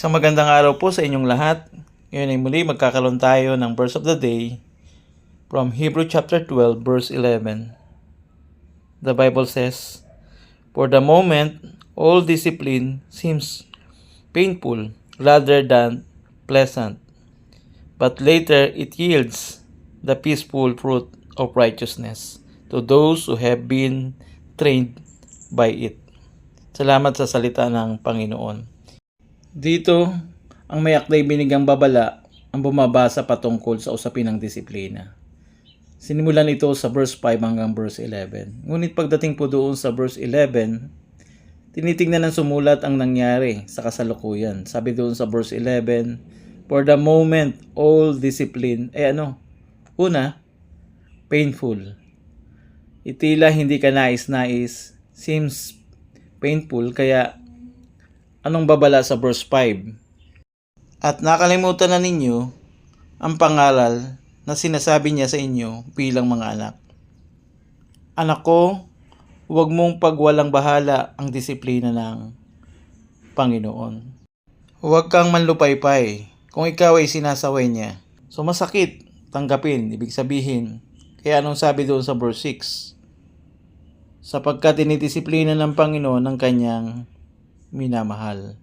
Isang magandang araw po sa inyong lahat. Ngayon ay muli magkakaroon tayo ng verse of the day from Hebrew chapter 12 verse 11. The Bible says, "For the moment, all discipline seems painful rather than pleasant, but later it yields the peaceful fruit of righteousness to those who have been trained by it." Salamat sa salita ng Panginoon. Dito, ang may akday binigang babala ang bumabasa patungkol sa usapin ng disiplina. Sinimulan ito sa verse 5 hanggang verse 11. Ngunit pagdating po doon sa verse 11, tinitingnan ng sumulat ang nangyari sa kasalukuyan. Sabi doon sa verse 11, "For the moment, all discipline," Una, painful. Itila hindi ka nais-nais, seems painful, kaya anong babala sa verse 5? At nakalimutan na ninyo ang pangaral na sinasabi niya sa inyo bilang mga anak. Anak ko, huwag mong pagwalang bahala ang disiplina ng Panginoon. Huwag kang manlupaypay kung ikaw ay sinasaway niya. So masakit, tanggapin, ibig sabihin. Kaya anong sabi doon sa verse 6? Sapagkat dinidisiplina ng Panginoon ang kanyang minamahal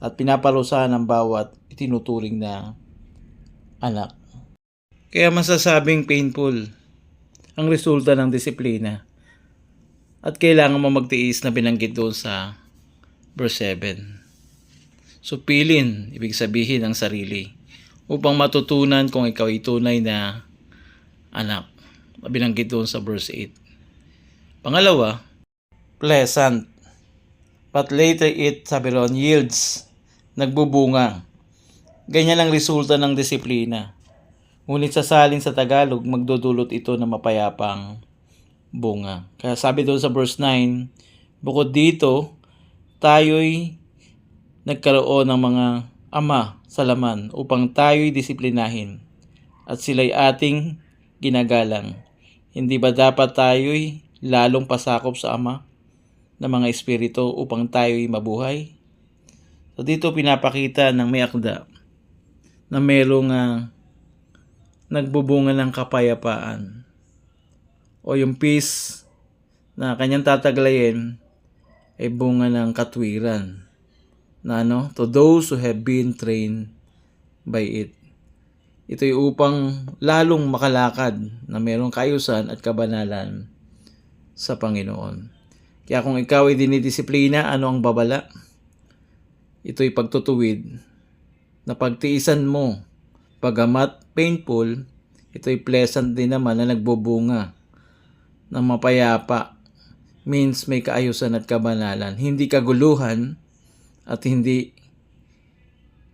at pinaparusahan ng bawat itinuturing na anak. Kaya masasabing painful ang resulta ng disiplina at kailangan mo magtiis na binanggit doon sa verse 7. Supilin, ibig sabihin ang sarili, upang matutunan kung ikaw ay tunay na anak. Binanggit doon sa verse 8. Pangalawa, pleasant. But later it, sabi ron, yields, nagbubunga. Ganyan ang resulta ng disiplina. Ngunit sa salin sa Tagalog, magdudulot ito ng mapayapang bunga. Kaya sabi doon sa verse 9, bukod dito, tayo'y nagkaroon ng mga ama sa laman upang tayo'y disiplinahin at sila'y ating ginagalang. Hindi ba dapat tayo'y lalong pasakop sa ama ng mga espiritu upang tayo'y mabuhay? So dito pinapakita ng may akda na merong nagbubunga ng kapayapaan o yung peace na kanyang tataglayin ay bunga ng katwiran na to those who have been trained by it. Ito'y upang lalong makalakad na merong kaayusan at kabanalan sa Panginoon. Kaya kung ikaw ay dinidisiplina, ano ang babala? Ito'y pagtutuwid na pagtiisan mo. Pagamat painful, ito'y pleasant din naman na nagbubunga ng mapayapa. Means may kaayusan at kabanalan. Hindi kaguluhan at hindi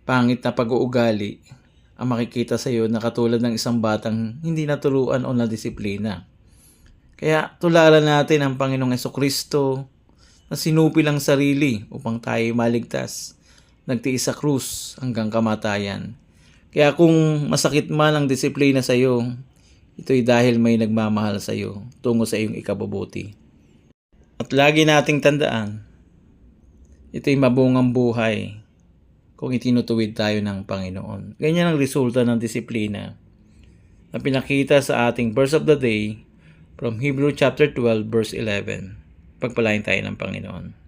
pangit na pag-uugali ang makikita sa iyo na katulad ng isang batang hindi naturuan o nadisiplina. Kaya tularan natin ang Panginoong Jesucristo na sinupil ang sarili upang tayo maligtas. Nagtiis sa krus hanggang kamatayan. Kaya kung masakit man ang disiplina sa iyo, ito'y dahil may nagmamahal sa iyo tungo sa iyong ikabubuti. At lagi nating tandaan, ito'y mabungang buhay kung itinutuwid tayo ng Panginoon. Ganyan ang resulta ng disiplina na pinakita sa ating verse of the day from Hebrew chapter 12 verse 11. Pagpalain tayo ng Panginoon.